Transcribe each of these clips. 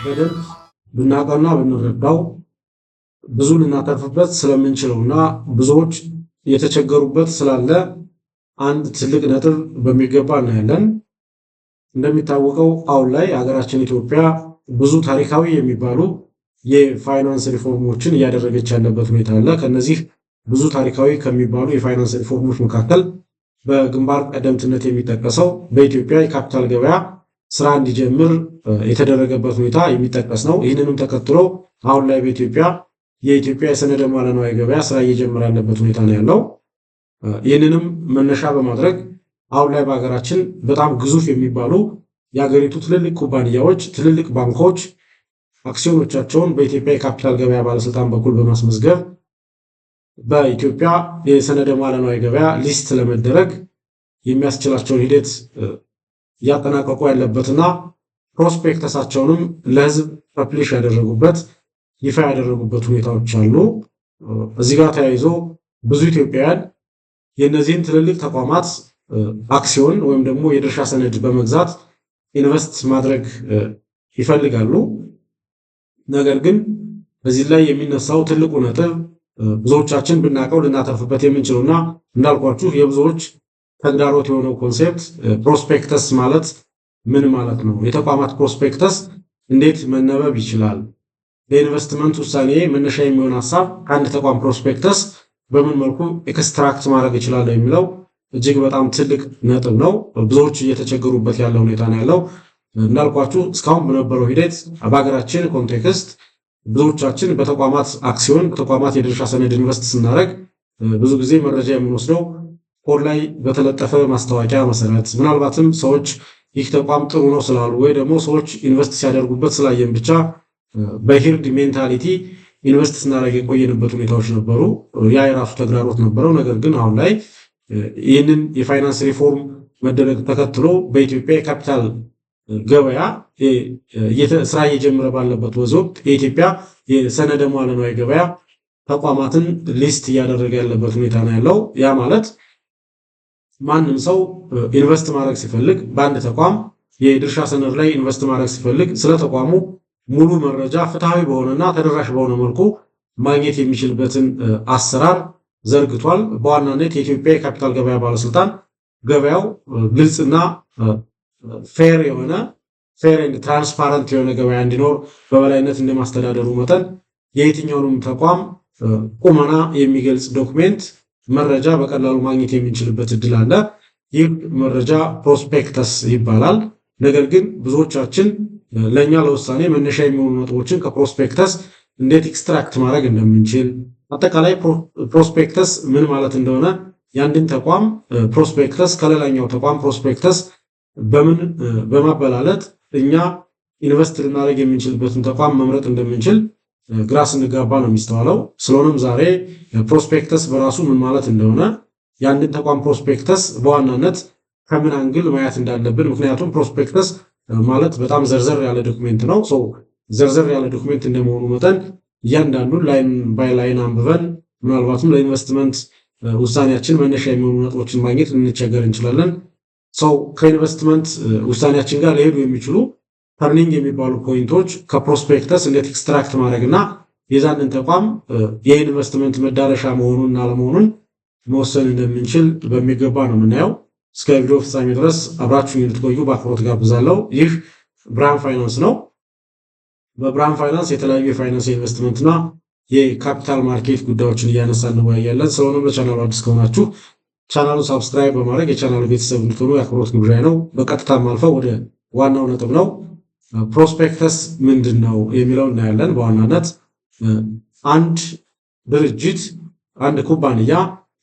በደንብ ብናጠና ብንረዳው ብዙ ልናተርፍበት ስለምንችለውና ብዙዎች የተቸገሩበት ስላለ አንድ ትልቅ ነጥብ በሚገባ እናያለን። እንደሚታወቀው አሁን ላይ ሀገራችን ኢትዮጵያ ብዙ ታሪካዊ የሚባሉ የፋይናንስ ሪፎርሞችን እያደረገች ያለበት ሁኔታ አለ። ከነዚህ ብዙ ታሪካዊ ከሚባሉ የፋይናንስ ሪፎርሞች መካከል በግንባር ቀደምትነት የሚጠቀሰው በኢትዮጵያ የካፒታል ገበያ ስራ እንዲጀምር የተደረገበት ሁኔታ የሚጠቀስ ነው። ይህንንም ተከትሎ አሁን ላይ በኢትዮጵያ የኢትዮጵያ የሰነደ ሙዓለ ንዋይ ገበያ ስራ እየጀመረ ያለበት ሁኔታ ነው ያለው። ይህንንም መነሻ በማድረግ አሁን ላይ በሀገራችን በጣም ግዙፍ የሚባሉ የሀገሪቱ ትልልቅ ኩባንያዎች፣ ትልልቅ ባንኮች አክሲዮኖቻቸውን በኢትዮጵያ የካፒታል ገበያ ባለስልጣን በኩል በማስመዝገብ በኢትዮጵያ የሰነደ ሙዓለ ንዋይ ገበያ ሊስት ለመደረግ የሚያስችላቸውን ሂደት እያጠናቀቁ ያለበትና ፕሮስፔክተሳቸውንም ለህዝብ ፐብሊሽ ያደረጉበት ይፋ ያደረጉበት ሁኔታዎች አሉ። እዚህ ጋር ተያይዞ ብዙ ኢትዮጵያውያን የእነዚህን ትልልቅ ተቋማት አክሲዮን ወይም ደግሞ የድርሻ ሰነድ በመግዛት ኢንቨስት ማድረግ ይፈልጋሉ። ነገር ግን በዚህ ላይ የሚነሳው ትልቁ ነጥብ ብዙዎቻችን ብናቀው ልናተርፍበት የምንችለውና እንዳልኳችሁ የብዙዎች ተግዳሮት የሆነው ኮንሴፕት ፕሮስፔክተስ ማለት ምን ማለት ነው? የተቋማት ፕሮስፔክተስ እንዴት መነበብ ይችላል? ለኢንቨስትመንት ውሳኔ መነሻ የሚሆን ሀሳብ ከአንድ ተቋም ፕሮስፔክተስ በምን መልኩ ኤክስትራክት ማድረግ ይችላል የሚለው እጅግ በጣም ትልቅ ነጥብ ነው። ብዙዎች እየተቸገሩበት ያለ ሁኔታ ነው ያለው። እንዳልኳችሁ እስካሁን በነበረው ሂደት በሀገራችን ኮንቴክስት ብዙዎቻችን በተቋማት አክሲዮን በተቋማት የድርሻ ሰነድ ኢንቨስት ስናደርግ ብዙ ጊዜ መረጃ የምንወስደው ኮድ ላይ በተለጠፈ ማስታወቂያ መሰረት ምናልባትም ሰዎች ይህ ተቋም ጥሩ ነው ስላሉ ወይ ደግሞ ሰዎች ኢንቨስት ሲያደርጉበት ስላየን ብቻ በሂርድ ሜንታሊቲ ኢንቨስት ስናደርግ የቆየንበት ሁኔታዎች ነበሩ። ያ የራሱ ተግዳሮት ነበረው። ነገር ግን አሁን ላይ ይህንን የፋይናንስ ሪፎርም መደረግ ተከትሎ በኢትዮጵያ የካፒታል ገበያ ስራ እየጀመረ ባለበት ወቅት የኢትዮጵያ የሰነደ ሙዓለ ንዋይ ገበያ ተቋማትን ሊስት እያደረገ ያለበት ሁኔታ ነው ያለው። ያ ማለት ማንም ሰው ኢንቨስት ማድረግ ሲፈልግ በአንድ ተቋም የድርሻ ሰነድ ላይ ኢንቨስት ማድረግ ሲፈልግ ስለ ተቋሙ ሙሉ መረጃ ፍትሃዊ በሆነና ተደራሽ በሆነ መልኩ ማግኘት የሚችልበትን አሰራር ዘርግቷል። በዋናነት የኢትዮጵያ የካፒታል ገበያ ባለስልጣን ገበያው ግልጽና ፌር ኤንድ ትራንስፓረንት የሆነ ገበያ እንዲኖር በበላይነት እንደማስተዳደሩ መጠን የየትኛውንም ተቋም ቁመና የሚገልጽ ዶክሜንት መረጃ በቀላሉ ማግኘት የምንችልበት እድል አለ። ይህ መረጃ ፕሮስፔክተስ ይባላል። ነገር ግን ብዙዎቻችን ለኛ ለውሳኔ መነሻ የሚሆኑ ነጥቦችን ከፕሮስፔክተስ እንዴት ኤክስትራክት ማድረግ እንደምንችል አጠቃላይ ፕሮስፔክተስ ምን ማለት እንደሆነ የአንድን ተቋም ፕሮስፔክተስ ከሌላኛው ተቋም ፕሮስፔክተስ በምን በማበላለጥ እኛ ኢንቨስት ልናደርግ የምንችልበትን ተቋም መምረጥ እንደምንችል ግራ ስንጋባ ነው የሚስተዋለው። ስለሆነም ዛሬ ፕሮስፔክተስ በራሱ ምን ማለት እንደሆነ የአንድን ተቋም ፕሮስፔክተስ በዋናነት ከምን አንግል ማየት እንዳለብን፣ ምክንያቱም ፕሮስፔክተስ ማለት በጣም ዘርዘር ያለ ዶክሜንት ነው። ዘርዘር ያለ ዶክሜንት እንደመሆኑ መጠን እያንዳንዱን ላይን ባይ ላይን አንብበን ምናልባትም ለኢንቨስትመንት ውሳኔያችን መነሻ የሚሆኑ ነጥቦችን ማግኘት ልንቸገር እንችላለን። ከኢንቨስትመንት ውሳኔያችን ጋር ሊሄዱ የሚችሉ ተርኒንግ የሚባሉ ፖይንቶች ከፕሮስፔክተስ እንዴት ኤክስትራክት ማድረግና የዛንን ተቋም የኢንቨስትመንት መዳረሻ መሆኑን አለመሆኑን መወሰን እንደምንችል በሚገባ ነው የምናየው። እስከ ቪዲዮ ፍጻሜ ድረስ አብራችሁ እንድትቆዩ በአክብሮት ጋብዛለሁ። ይህ ብርሃን ፋይናንስ ነው። በብርሃን ፋይናንስ የተለያዩ የፋይናንስ ኢንቨስትመንትና የካፒታል ማርኬት ጉዳዮችን እያነሳን እንወያያለን። ስለሆነም ለቻናሉ አዲስ ከሆናችሁ ቻናሉን ሳብስክራይብ በማድረግ የቻናሉ ቤተሰብ እንድትሆኑ የአክብሮት ግብዣ ነው። በቀጥታ ማልፈው ወደ ዋናው ነጥብ ነው። ፕሮስፔክተስ ምንድን ነው የሚለው እናያለን። በዋናነት አንድ ድርጅት አንድ ኩባንያ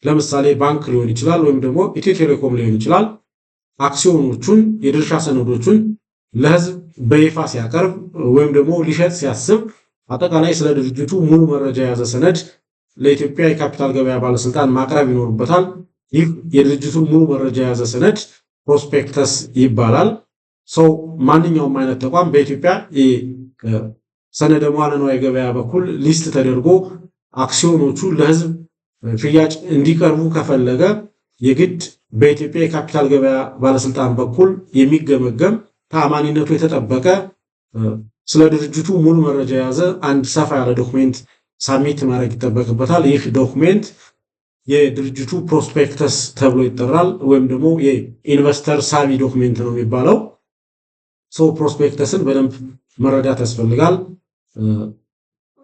ለምሳሌ ባንክ ሊሆን ይችላል ወይም ደግሞ ኢትዮ ቴሌኮም ሊሆን ይችላል አክሲዮኖቹን የድርሻ ሰነዶቹን ለህዝብ በይፋ ሲያቀርብ ወይም ደግሞ ሊሸጥ ሲያስብ አጠቃላይ ስለ ድርጅቱ ሙሉ መረጃ የያዘ ሰነድ ለኢትዮጵያ የካፒታል ገበያ ባለስልጣን ማቅረብ ይኖርበታል። ይህ የድርጅቱን ሙሉ መረጃ የያዘ ሰነድ ፕሮስፔክተስ ይባላል። ማንኛውም አይነት ተቋም በኢትዮጵያ ሰነደ ሙዓለ ንዋይ ገበያ በኩል ሊስት ተደርጎ አክሲዮኖቹ ለህዝብ ሽያጭ እንዲቀርቡ ከፈለገ የግድ በኢትዮጵያ የካፒታል ገበያ ባለስልጣን በኩል የሚገመገም ተአማኒነቱ የተጠበቀ ስለ ድርጅቱ ሙሉ መረጃ የያዘ አንድ ሰፋ ያለ ዶክሜንት ሳሚት ማድረግ ይጠበቅበታል። ይህ ዶክሜንት የድርጅቱ ፕሮስፔክተስ ተብሎ ይጠራል፣ ወይም ደግሞ የኢንቨስተር ሳቢ ዶክሜንት ነው የሚባለው። ፕሮስፔክተስን በደንብ መረዳት ያስፈልጋል።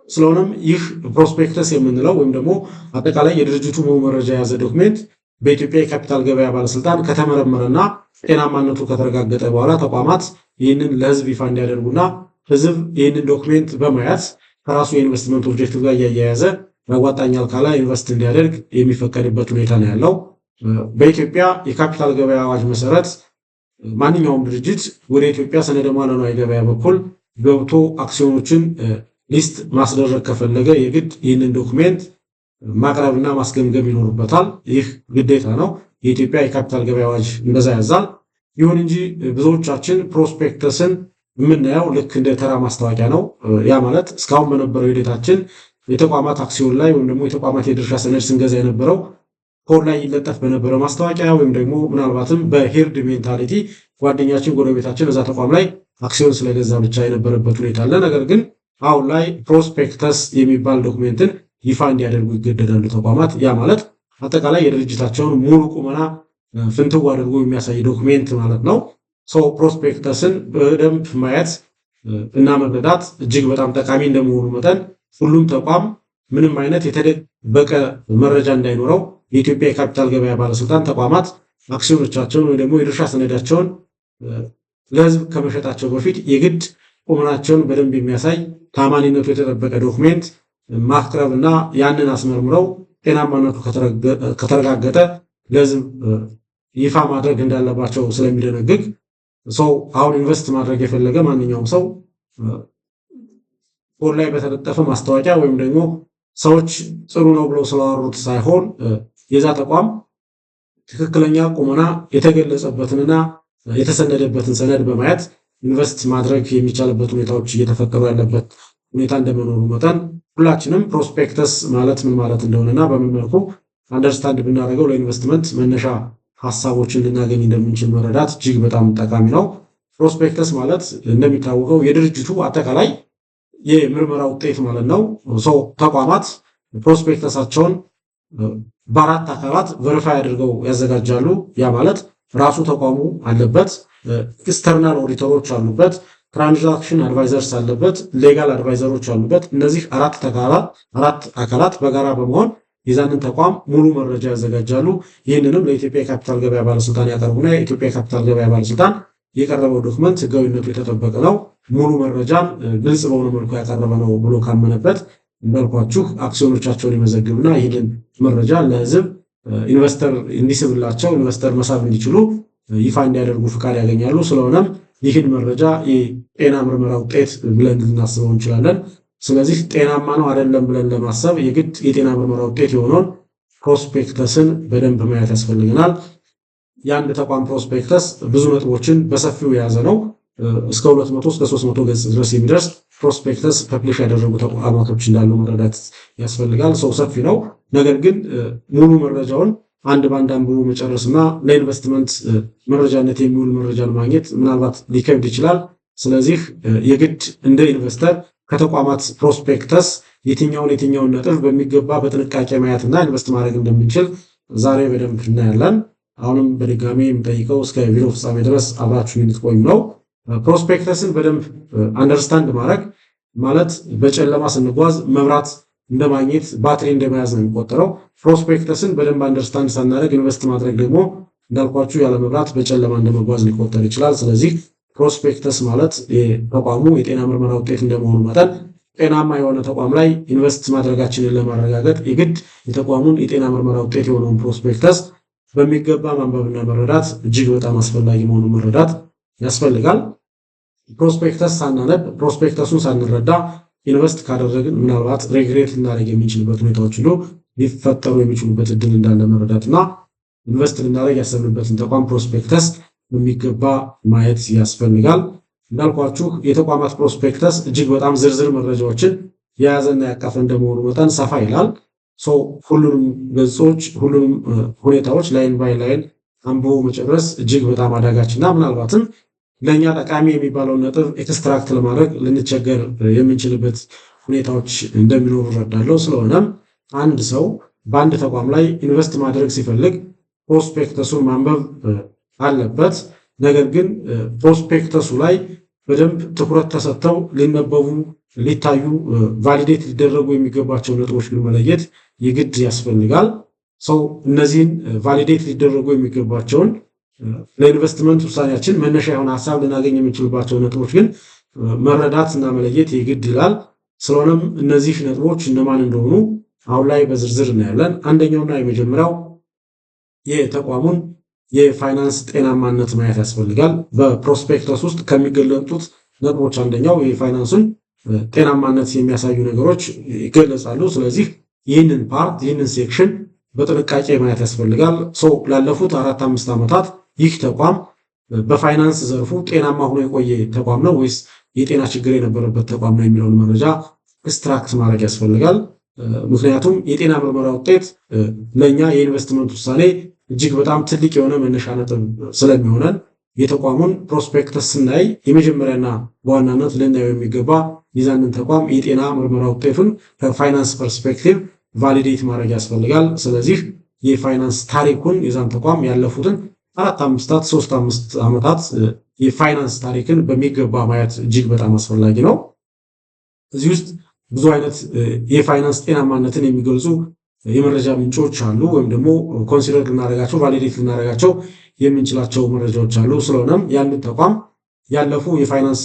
ስለሆነም ይህ ፕሮስፔክተስ የምንለው ወይም ደግሞ አጠቃላይ የድርጅቱ ሙሉ መረጃ የያዘ ዶክሜንት በኢትዮጵያ የካፒታል ገበያ ባለስልጣን ከተመረመረና ጤናማነቱ ከተረጋገጠ በኋላ ተቋማት ይህንን ለህዝብ ይፋ እንዲያደርጉና ህዝብ ይህንን ዶክሜንት በማየት ከራሱ የኢንቨስትመንት ኦብጀክቲቭ ጋር እያያያዘ ያዋጣኛል ካለ ኢንቨስት እንዲያደርግ የሚፈቀድበት ሁኔታ ነው ያለው። በኢትዮጵያ የካፒታል ገበያ አዋጅ መሰረት ማንኛውም ድርጅት ወደ ኢትዮጵያ ሰነደ ሙዓለ ንዋይ ገበያ በኩል ገብቶ አክሲዮኖችን ሊስት ማስደረግ ከፈለገ የግድ ይህንን ዶክሜንት ማቅረብና ማስገምገም ይኖርበታል። ይህ ግዴታ ነው። የኢትዮጵያ የካፒታል ገበያ አዋጅ እንደዛ ያዛል። ይሁን እንጂ ብዙዎቻችን ፕሮስፔክተስን የምናየው ልክ እንደ ተራ ማስታወቂያ ነው። ያ ማለት እስካሁን በነበረው ሂደታችን የተቋማት አክሲዮን ላይ ወይም ደግሞ የተቋማት የድርሻ ሰነድ ስንገዛ የነበረው ኮድ ላይ ይለጠፍ በነበረው ማስታወቂያ ወይም ደግሞ ምናልባትም በሄርድ ሜንታሊቲ ጓደኛችን፣ ጎረቤታችን እዛ ተቋም ላይ አክሲዮን ስለገዛ ብቻ የነበረበት ሁኔታ አለ። ነገር ግን አሁን ላይ ፕሮስፔክተስ የሚባል ዶክሜንትን ይፋ እንዲያደርጉ ይገደዳሉ ተቋማት። ያ ማለት አጠቃላይ የድርጅታቸውን ሙሉ ቁመና ፍንትው አድርጎ የሚያሳይ ዶክሜንት ማለት ነው። ፕሮስፔክተስን በደንብ ማየት እና መረዳት እጅግ በጣም ጠቃሚ እንደመሆኑ መጠን ሁሉም ተቋም ምንም አይነት የተደበቀ መረጃ እንዳይኖረው የኢትዮጵያ የካፒታል ገበያ ባለስልጣን ተቋማት አክሲዮኖቻቸውን ወይ ደግሞ የድርሻ ሰነዳቸውን ለህዝብ ከመሸጣቸው በፊት የግድ ቁመናቸውን በደንብ የሚያሳይ ታማኒነቱ የተጠበቀ ዶክሜንት ማቅረብና ያንን አስመርምረው ጤናማነቱ ከተረጋገጠ ለህዝብ ይፋ ማድረግ እንዳለባቸው ስለሚደነግግ አሁን ኢንቨስት ማድረግ የፈለገ ማንኛውም ሰው ቦርድ ላይ በተለጠፈ ማስታወቂያ ወይም ደግሞ ሰዎች ጥሩ ነው ብለው ስላወሩት ሳይሆን የዛ ተቋም ትክክለኛ ቁመና የተገለጸበትንና የተሰነደበትን ሰነድ በማየት ኢንቨስት ማድረግ የሚቻልበት ሁኔታዎች እየተፈጠሩ ያለበት ሁኔታ እንደመኖሩ መጠን ሁላችንም ፕሮስፔክተስ ማለት ምን ማለት እንደሆነና በምን መልኩ አንደርስታንድ ብናደርገው ለኢንቨስትመንት መነሻ ሀሳቦችን ልናገኝ እንደምንችል መረዳት እጅግ በጣም ጠቃሚ ነው። ፕሮስፔክተስ ማለት እንደሚታወቀው የድርጅቱ አጠቃላይ የምርመራ ውጤት ማለት ነው። ተቋማት ፕሮስፔክተሳቸውን በአራት አካላት ቨሪፋይ አድርገው ያዘጋጃሉ። ያ ማለት ራሱ ተቋሙ አለበት፣ ኤክስተርናል ኦዲተሮች አሉበት፣ ትራንዛክሽን አድቫይዘርስ አለበት፣ ሌጋል አድቫይዘሮች አሉበት። እነዚህ አራት አካላት በጋራ በመሆን የዛንን ተቋም ሙሉ መረጃ ያዘጋጃሉ። ይህንንም ለኢትዮጵያ የካፒታል ገበያ ባለስልጣን ያቀርቡና የኢትዮጵያ የካፒታል ገበያ ባለስልጣን የቀረበው ዶክመንት ህጋዊነቱ የተጠበቀ ነው፣ ሙሉ መረጃን ግልጽ በሆነ መልኩ ያቀረበ ነው ብሎ ካመነበት እንዳልኳችሁ አክሲዮኖቻቸውን ይመዘግብና ይህንን መረጃ ለህዝብ ኢንቨስተር እንዲስብላቸው ኢንቨስተር መሳብ እንዲችሉ ይፋ እንዲያደርጉ ፍቃድ ያገኛሉ። ስለሆነም ይህን መረጃ የጤና ምርመራ ውጤት ብለን ልናስበው እንችላለን። ስለዚህ ጤናማ ነው አይደለም ብለን ለማሰብ የግድ የጤና ምርመራ ውጤት የሆነውን ፕሮስፔክተስን በደንብ ማየት ያስፈልገናል። የአንድ ተቋም ፕሮስፔክተስ ብዙ ነጥቦችን በሰፊው የያዘ ነው። እስከ 200 እስከ 300 ገጽ ድረስ የሚደርስ ፕሮስፔክተስ ፐብሊሽ ያደረጉ ተቋማቶች እንዳሉ መረዳት ያስፈልጋል። ሰፊ ነው። ነገር ግን ሙሉ መረጃውን አንድ ባንድ አንብቦ መጨረስና ለኢንቨስትመንት መረጃነት የሚውል መረጃን ማግኘት ምናልባት ሊከብድ ይችላል። ስለዚህ የግድ እንደ ኢንቨስተር ከተቋማት ፕሮስፔክተስ የትኛውን ነጥብ በሚገባ በጥንቃቄ ማየትና ኢንቨስት ማድረግ እንደምንችል ዛሬ በደንብ እናያለን። አሁንም በድጋሚ የምጠይቀው እስከ ቪዲዮ ፍጻሜ ድረስ አብራችሁ እንድትቆዩ ነው። ፕሮስፔክተስን በደንብ አንደርስታንድ ማድረግ ማለት በጨለማ ስንጓዝ መብራት እንደማግኘት ባትሪ እንደመያዝ ነው የሚቆጠረው። ፕሮስፔክተስን በደንብ አንደርስታንድ ሳናደርግ ኢንቨስት ማድረግ ደግሞ እንዳልኳችሁ ያለ መብራት በጨለማ እንደመጓዝ ሊቆጠር ይችላል። ስለዚህ ፕሮስፔክተስ ማለት የተቋሙ የጤና ምርመራ ውጤት እንደመሆኑ መጠን ጤናማ የሆነ ተቋም ላይ ኢንቨስት ማድረጋችንን ለማረጋገጥ የግድ የተቋሙን የጤና ምርመራ ውጤት የሆነውን ፕሮስፔክተስ በሚገባ ማንበብና መረዳት እጅግ በጣም አስፈላጊ መሆኑን መረዳት ያስፈልጋል። ፕሮስፔክተስ ሳናነብ ፕሮስፔክተሱን ሳንረዳ ኢንቨስት ካደረግን ምናልባት ሬግሬት ልናደርግ የሚችልበት ሁኔታዎች ሁሉ ሊፈጠሩ የሚችሉበት እድል እንዳለ መረዳትና ኢንቨስት ልናደርግ ያሰብንበትን ተቋም ፕሮስፔክተስ በሚገባ ማየት ያስፈልጋል። እንዳልኳችሁ የተቋማት ፕሮስፔክተስ እጅግ በጣም ዝርዝር መረጃዎችን የያዘና ያቀፈ እንደመሆኑ መጠን ሰፋ ይላል። ሁሉንም ገጾች ሁሉንም ሁኔታዎች ላይን ባይ ላይን አንብቦ መጨረስ እጅግ በጣም አዳጋችና ምናልባትም ለኛ ጠቃሚ የሚባለው ነጥብ ኤክስትራክት ለማድረግ ልንቸገር የምንችልበት ሁኔታዎች እንደሚኖሩ እረዳለሁ። ስለሆነም አንድ ሰው በአንድ ተቋም ላይ ኢንቨስት ማድረግ ሲፈልግ ፕሮስፔክተሱን ማንበብ አለበት። ነገር ግን ፕሮስፔክተሱ ላይ በደንብ ትኩረት ተሰጥተው ሊነበቡ ሊታዩ ቫሊዴት ሊደረጉ የሚገባቸው ነጥቦች መለየት የግድ ያስፈልጋል። ሰው እነዚህን ቫሊዴት ሊደረጉ የሚገባቸውን ለኢንቨስትመንት ውሳኔያችን መነሻ የሆነ ሀሳብ ልናገኝ የምንችልባቸው ነጥቦች ግን መረዳት እና መለየት የግድ ይላል። ስለሆነም እነዚህ ነጥቦች እነማን እንደሆኑ አሁን ላይ በዝርዝር እናያለን። አንደኛውና የመጀመሪያው የተቋሙን የፋይናንስ ጤናማነት ማየት ያስፈልጋል። በፕሮስፔክተስ ውስጥ ከሚገለጡት ነጥቦች አንደኛው የፋይናንሱን ጤናማነት የሚያሳዩ ነገሮች ይገለጻሉ። ስለዚህ ይህንን ሴክሽን በጥንቃቄ ማየት ያስፈልጋል። ላለፉት 4-5 ዓመታት ይህ ተቋም በፋይናንስ ዘርፉ ጤናማ ሆኖ የቆየ ተቋም ነው ወይስ የጤና ችግር የነበረበት ተቋም ነው የሚለውን መረጃ ኤክስትራክት ማድረግ ያስፈልጋል። ምክንያቱም የጤና ምርመራ ውጤት ለእኛ የኢንቨስትመንት ውሳኔ እጅግ በጣም ትልቅ የሆነ መነሻ ነጥብ ስለሚሆነን የተቋሙን ፕሮስፔክተስ ስናይ የመጀመሪያና በዋናነት ልናየው የሚገባ የዛንን ተቋም የጤና ምርመራ ውጤቱን ከፋይናንስ ፐርስፔክቲቭ ቫሊዴት ማድረግ ያስፈልጋል። ስለዚህ የፋይናንስ ታሪኩን የዛን ተቋም ያለፉትን 4-5 ዓመታት የፋይናንስ ታሪክን በሚገባ ማየት እጅግ በጣም አስፈላጊ ነው። እዚህ ውስጥ ብዙ አይነት የፋይናንስ ጤናማነትን የሚገልጹ የመረጃ ምንጮች አሉ፣ ወይም ደግሞ ኮንሲደር ልናደርጋቸው ቫሊዴት ልናደርጋቸው የምንችላቸው መረጃዎች አሉ። ስለሆነም ያንን ተቋም ያለፉ የፋይናንስ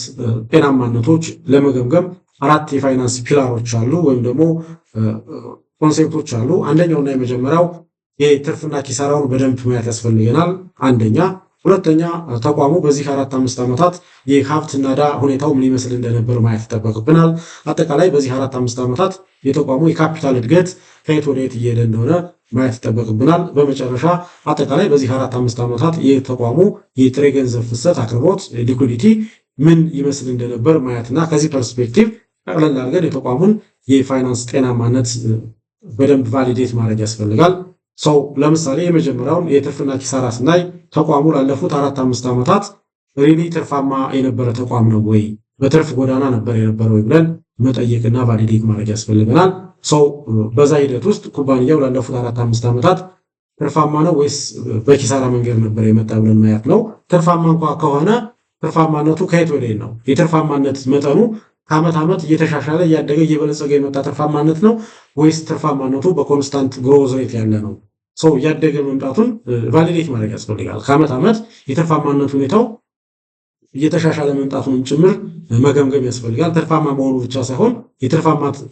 ጤናማነቶች ለመገምገም 4 የፋይናንስ ፒላሮች አሉ ወይም ደግሞ ኮንሴፕቶች አሉ። አንደኛውና የመጀመሪያው የትርፍና ኪሳራውን በደንብ ማየት ያስፈልገናል። አንደኛ። ሁለተኛ፣ ተቋሙ በዚህ 4-5 ዓመታት የሀብትና ዕዳ ሁኔታው ምን ይመስል እንደነበር ማየት ይጠበቅብናል። አጠቃላይ በዚህ 4-5 ዓመታት የተቋሙ የካፒታል እድገት ከየት ወደ የት እየሄደ እንደሆነ ማየት ይጠበቅብናል። በመጨረሻ አጠቃላይ በዚህ 4-5 ዓመታት የተቋሙ የጥሬ ገንዘብ ፍሰት አቅርቦት ሊኩዲቲ ምን ይመስል እንደነበር ማየትና ከዚህ ፐርስፔክቲቭ ጠቅለል አድርገን የተቋሙን የፋይናንስ ጤናማነት በደንብ ቫሊዴት ማድረግ ያስፈልጋል። ለምሳሌ የመጀመሪያውን የትርፍና ኪሳራ ስናይ ተቋሙ ላለፉት 4-5 ዓመታት ሪሊ ትርፋማ የነበረ ተቋም ነው ወይ፣ በትርፍ ጎዳና ነበር የነበረው ብለን መጠየቅና ቫሊዴት ማድረግ ያስፈልገናል። በዛ ሂደት ውስጥ ኩባንያው ላለፉት 4-5 ዓመታት ትርፋማ ነው ወይስ በኪሳራ መንገድ ነበር የመጣ ብለን ማየት ነው። ትርፋማ እንኳ ከሆነ ትርፋማነቱ ከየት ወደ የት ነው? የትርፋማነት መጠኑ ከዓመት ዓመት እየተሻሻለ እያደገ እየበለጸገ የመጣ ትርፋማነት ነው ወይስ ትርፋማነቱ በኮንስታንት ግሮዝ ሬት ያለ ነው? እያደገ መምጣቱን ቫሊዴት ማድረግ ያስፈልጋል። ከዓመት ዓመት የትርፋማነት ሁኔታው እየተሻሻለ መምጣቱንም ጭምር መገምገም ያስፈልጋል። ትርፋማ መሆኑ ብቻ ሳይሆን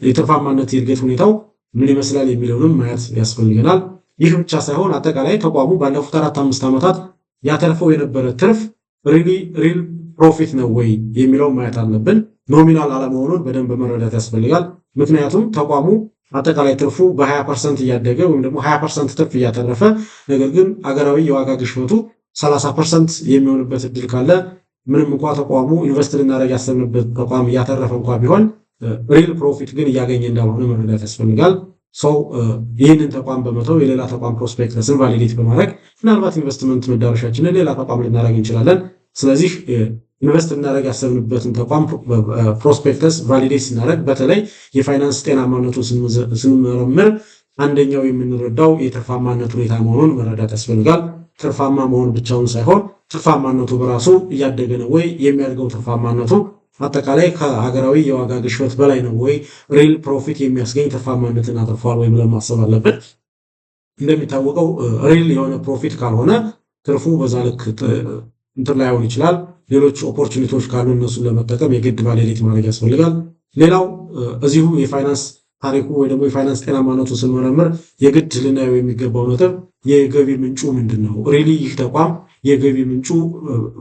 የትርፋማነት የእድገት ሁኔታው ምን ይመስላል የሚለውንም ማየት ያስፈልገናል። ይህ ብቻ ሳይሆን አጠቃላይ ተቋሙ ባለፉት 4-5 ዓመታት ያተርፈው የነበረ ትርፍ ሪል ፕሮፊት ነው ወይ የሚለውን ማየት አለብን። ኖሚናል አለመሆኑን በደንብ መረዳት ያስፈልጋል። ምክንያቱም ተቋሙ አጠቃላይ ትርፉ በ20% እያደገ ወይም ደግሞ 20% ትርፍ እያተረፈ ነገር ግን አገራዊ የዋጋ ግሽበቱ 30% የሚሆንበት እድል ካለ ምንም እንኳ ተቋሙ ኢንቨስት ልናደርግ ያሰብንበት ተቋም እያተረፈ እንኳ ቢሆን ሪል ፕሮፊት ግን እያገኘ እንዳልሆነ መረዳት ያስፈልጋል። ይህንን ተቋም በመተው የሌላ ተቋም ፕሮስፔክተስን ቫሊዴት በማድረግ ምናልባት ኢንቨስትመንት መዳረሻችንን ሌላ ተቋም ልናደርግ እንችላለን። ስለዚህ ኢንቨስት ልናደርግ ያሰብንበትን ተቋም ፕሮስፔክተስ ቫሊዴት ስናደርግ በተለይ የፋይናንስ ጤናማነቱን ስንመረምር አንደኛው የምንረዳው የትርፋማነት ሁኔታ መሆኑን መረዳት ያስፈልጋል። ትርፋማ መሆን ብቻውን ሳይሆን ትርፋማነቱ በራሱ እያደገ ነው ወይ፣ የሚያድገው ትርፋማነቱ አጠቃላይ ከሀገራዊ የዋጋ ግሽበት በላይ ነው ወይ፣ ሪል ፕሮፊት የሚያስገኝ ትርፋማነትን አትርፏል ወይ ብለን ማሰብ አለብን። እንደሚታወቀው ሪል የሆነ ፕሮፊት ካልሆነ ትርፉ በዛ ልክ እንትን ላይሆን ይችላል። ሌሎች ኦፖርቹኒቲዎች ካሉ እነሱን ለመጠቀም የግድ ቫሊዴት ማድረግ ያስፈልጋል። ሌላው እዚሁ የፋይናንስ ታሪኩ ወይ ደግሞ የፋይናንስ ጤናማነቱ ስንመረምር የግድ ልናየው የሚገባው ነጥብ የገቢ ምንጩ ምንድን ነው? ሪሊ ይህ ተቋም የገቢ ምንጩ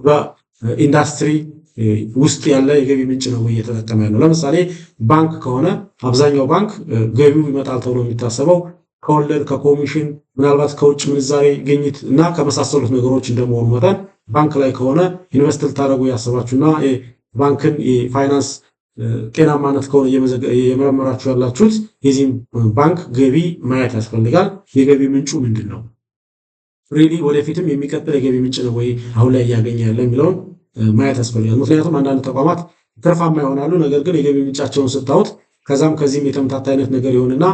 በኢንዱስትሪ ውስጥ ያለ የገቢ ምንጭ ነው እየተጠቀመ ያለው። ለምሳሌ ባንክ ከሆነ አብዛኛው ባንክ ገቢው ይመጣል ተብሎ የሚታሰበው ከወለድ፣ ከኮሚሽን፣ ምናልባት ከውጭ ምንዛሬ ግኝት እና ከመሳሰሉት ነገሮች እንደመሆኑ መጠን ባንክ ላይ ከሆነ ኢንቨስት ልታደርጉ ያሰባችሁና ባንክን የፋይናንስ ጤናማነት ከሆነ የመረመራችሁ ያላችሁት የዚህም ባንክ ገቢ ማየት ያስፈልጋል። የገቢ ምንጩ ምንድን ነው? ሪሊ ወደፊትም የሚቀጥል የገቢ ምንጭ ነው ወይ አሁን ላይ እያገኘ ያለ የሚለውን ማየት ያስፈልጋል። ምክንያቱም አንዳንድ ተቋማት ትርፋማ ይሆናሉ፣ ነገር ግን የገቢ ምንጫቸውን ስታዩት ከዛም ከዚህም የተምታታ አይነት ነገር ይሆንና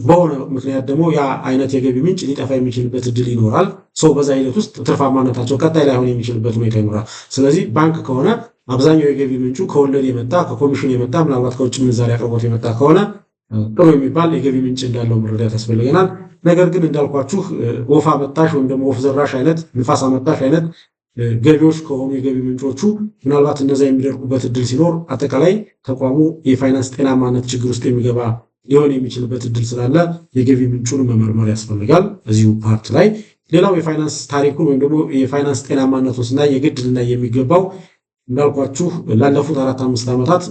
በሆነ ምክንያት ደግሞ ያ አይነት የገቢ ምንጭ ሊጠፋ የሚችልበት እድል ይኖራል። ሰው በዛ ሂደት ውስጥ ትርፋማነታቸው ቀጣይ ላይሆን የሚችልበት ሁኔታ ይኖራል። ስለዚህ ባንክ ከሆነ አብዛኛው የገቢ ምንጩ ከወለድ የመጣ ከኮሚሽን የመጣ ምናልባት ከውጭ ምንዛሪ አቅርቦት የመጣ ከሆነ ጥሩ የሚባል የገቢ ምንጭ እንዳለው መረዳት ያስፈልገናል። ነገር ግን እንዳልኳችሁ ወፍ አመጣሽ ወይም ደግሞ ወፍ ዘራሽ አይነት ንፋስ አመጣሽ አይነት ገቢዎች ከሆኑ የገቢ ምንጮቹ ምናልባት እነዛ የሚደርቁበት እድል ሲኖር አጠቃላይ ተቋሙ የፋይናንስ ጤናማነት ችግር ውስጥ የሚገባ ሊሆን የሚችልበት እድል ስላለ የገቢ ምንጩን መመርመር ያስፈልጋል እዚሁ ፓርት ላይ። ሌላው የፋይናንስ ታሪኩን ወይም ደግሞ የፋይናንስ ጤናማነቱን ስናይ የግድ ልናይ የሚገባው እንዳልኳችሁ ላለፉት 4-5 ዓመታት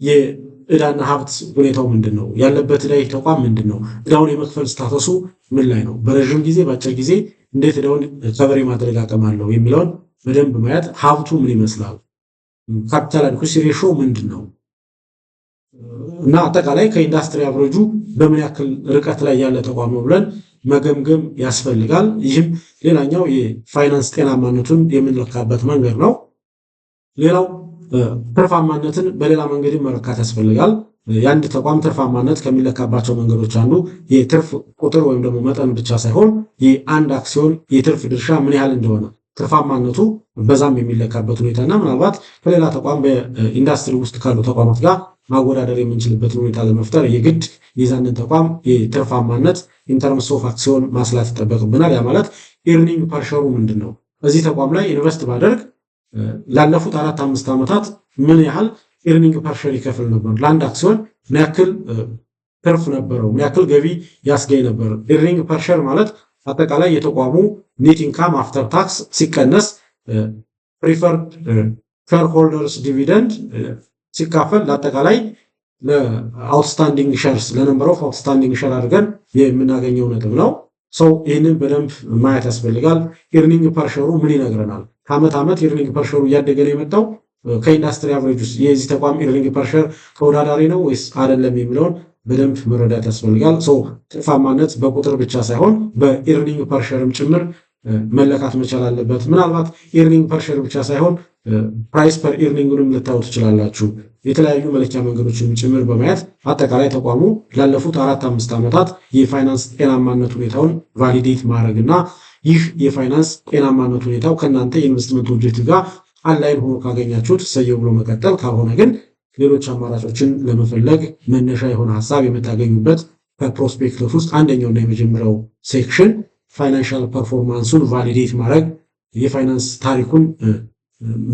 የዕዳና ሀብት ሁኔታው ምንድን ነው? ያለበት ዕዳ ተቋም ምንድን ነው? ዕዳውን የመክፈል ስታተሱ ምን ላይ ነው? በረዥም ጊዜ በአጭር ጊዜ እንዴት ዕዳውን ከቨር ማድረግ አቅም አለው የሚለውን በደንብ ማየት፣ ሀብቱ ምን ይመስላል፣ ካፒታል አዲኩዌሲ ሬሾ ምንድን ነው እና አጠቃላይ ከኢንዱስትሪ አብረጁ በምን ያክል ርቀት ላይ ያለ ተቋም ነው ብለን መገምገም ያስፈልጋል። ይህም ሌላኛው የፋይናንስ ጤናማነቱን የምንለካበት መንገድ ነው። ሌላው ትርፋማነትን በሌላ መንገድ መለካት ያስፈልጋል። የአንድ ተቋም ትርፋማነት ከሚለካባቸው መንገዶች አንዱ የትርፍ ቁጥር ወይም ደግሞ መጠን ብቻ ሳይሆን የአንድ አክሲዮን የትርፍ ድርሻ ምን ያህል እንደሆነ ትርፋማነቱ በዛም የሚለካበት ሁኔታና ምናልባት ከሌላ ተቋም በኢንዱስትሪ ውስጥ ካሉ ተቋማት ጋር ማወዳደር የምንችልበትን ሁኔታ ለመፍጠር የግድ የዛንን ተቋም የትርፋማነት ኢንተርምስ ኦፍ አክሲዮን ማስላት ይጠበቅብናል። ያ ማለት ኢርኒንግ ፐርሸሩ ምንድን ነው? እዚህ ተቋም ላይ ኢንቨስት ባደርግ ላለፉት 4-5 ዓመታት ምን ያህል ኢርኒንግ ፐርሸር ይከፍል ነበር? ለአንድ አክሲዮን ምን ያክል ትርፍ ነበረው? ምን ያክል ገቢ ያስገኝ ነበር? ኢርኒንግ ፐርሸር ማለት አጠቃላይ የተቋሙ ኔት ኢንካም አፍተር ታክስ ሲቀነስ ፕሪፈርድ ሼርሆልደርስ ዲቪደንድ ሲካፈል ለአጠቃላይ ለአውትስታንዲንግ ሸርስ ለነምበር ኦፍ አውትስታንዲንግ ሸር አድርገን የምናገኘው ነጥብ ነው። ሰው ይህንን በደንብ ማየት ያስፈልጋል። ኢርኒንግ ፐርሸሩ ምን ይነግረናል? ከዓመት ዓመት ኢርኒንግ ፐርሸሩ እያደገ ነው የመጣው ከኢንዱስትሪ አቨሬጅ ውስጥ የዚህ ተቋም ኢርኒንግ ፐርሸር ተወዳዳሪ ነው ወይስ አይደለም የሚለውን በደንብ መረዳት ያስፈልጋል። ሰው ትርፋማነት በቁጥር ብቻ ሳይሆን በኢርኒንግ ፐርሸርም ጭምር መለካት መቻል አለበት። ምናልባት ኢርኒንግ ፐርሸር ብቻ ሳይሆን ፕራይስ ፐር ኢርኒንግንም ልታዩ ትችላላችሁ። የተለያዩ መለኪያ መንገዶችን ጭምር በማየት አጠቃላይ ተቋሙ ላለፉት 4-5 ዓመታት የፋይናንስ ጤናማነት ሁኔታውን ቫሊዴት ማድረግና ይህ የፋይናንስ ጤናማነት ሁኔታው ከእናንተ የኢንቨስትመንት ኦብጀክቲቭ ጋር አንላይን ሆኖ ካገኛችሁት ሰየው ብሎ መቀጠል፣ ካልሆነ ግን ሌሎች አማራጮችን ለመፈለግ መነሻ የሆነ ሀሳብ የምታገኙበት ከፕሮስፔክተስ ውስጥ አንደኛውና የመጀመሪያው ሴክሽን ፋይናንሻል ፐርፎርማንሱን ቫሊዴት ማድረግ የፋይናንስ ታሪኩን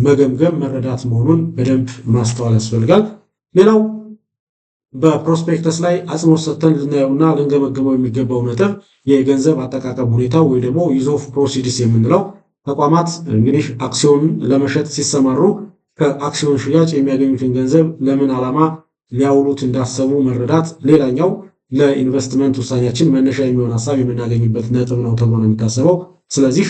መገምገም መረዳት መሆኑን በደንብ ማስተዋል ያስፈልጋል። ሌላው በፕሮስፔክተስ ላይ አጽንኦት ሰጥተን ልናየውና ልንገመገመው የሚገባው ነጥብ የገንዘብ አጠቃቀም ሁኔታ ወይ ደግሞ ዩዝ ኦፍ ፕሮሲዲስ የምንለው ተቋማት እንግዲህ አክሲዮን ለመሸጥ ሲሰማሩ ከአክሲዮን ሽያጭ የሚያገኙትን ገንዘብ ለምን ዓላማ ሊያውሉት እንዳሰቡ መረዳት ሌላኛው ለኢንቨስትመንት ውሳኔያችን መነሻ የሚሆን ሀሳብ የምናገኝበት ነጥብ ነው ተብሎ ነው የሚታሰበው። ስለዚህ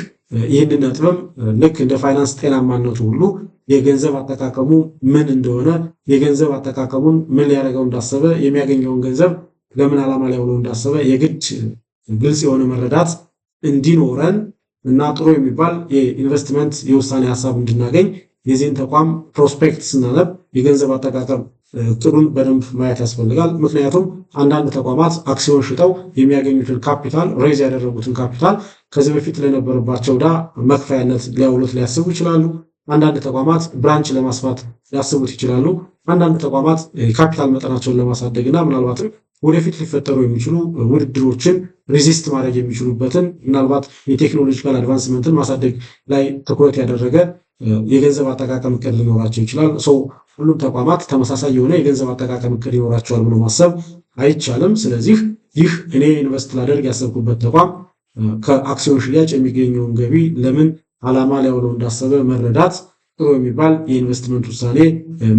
ይህንን ነጥብም ልክ እንደ ፋይናንስ ጤናማነቱ ሁሉ የገንዘብ አጠቃቀሙ ምን እንደሆነ የገንዘብ አጠቃቀሙን ምን ሊያደርገው እንዳሰበ የሚያገኘውን ገንዘብ ለምን ዓላማ ሊያውለው እንዳሰበ የግድ ግልጽ የሆነ መረዳት እንዲኖረን እና ጥሩ የሚባል የኢንቨስትመንት የውሳኔ ሀሳብ እንድናገኝ የዚህን ተቋም ፕሮስፔክት ስናነብ የገንዘብ አጠቃቀም ጥሩን በደንብ ማየት ያስፈልጋል። ምክንያቱም አንዳንድ ተቋማት አክሲዮን ሽጠው የሚያገኙትን ካፒታል ሬዝ ያደረጉትን ካፒታል ከዚህ በፊት ለነበረባቸው ዕዳ መክፈያነት ሊያውሉት ሊያስቡ ይችላሉ። አንዳንድ ተቋማት ብራንች ለማስፋት ሊያስቡት ይችላሉ። አንዳንድ ተቋማት ካፒታል መጠናቸውን ለማሳደግና ምናልባትም ወደፊት ሊፈጠሩ የሚችሉ ውድድሮችን ሪዚስት ማድረግ የሚችሉበትን ምናልባት የቴክኖሎጂካል አድቫንስመንትን ማሳደግ ላይ ትኩረት ያደረገ የገንዘብ አጠቃቀም እቅድ ሊኖራቸው ይችላል። ሁሉም ተቋማት ተመሳሳይ የሆነ የገንዘብ አጠቃቀም እቅድ ይኖራቸዋል ብሎ ማሰብ አይቻልም። ስለዚህ ይህ እኔ ኢንቨስት ላደርግ ያሰብኩበት ተቋም ከአክሲዮን ሽያጭ የሚገኘውን ገቢ ለምን ዓላማ ሊያውለው እንዳሰበ መረዳት ጥሩ የሚባል የኢንቨስትመንት ውሳኔ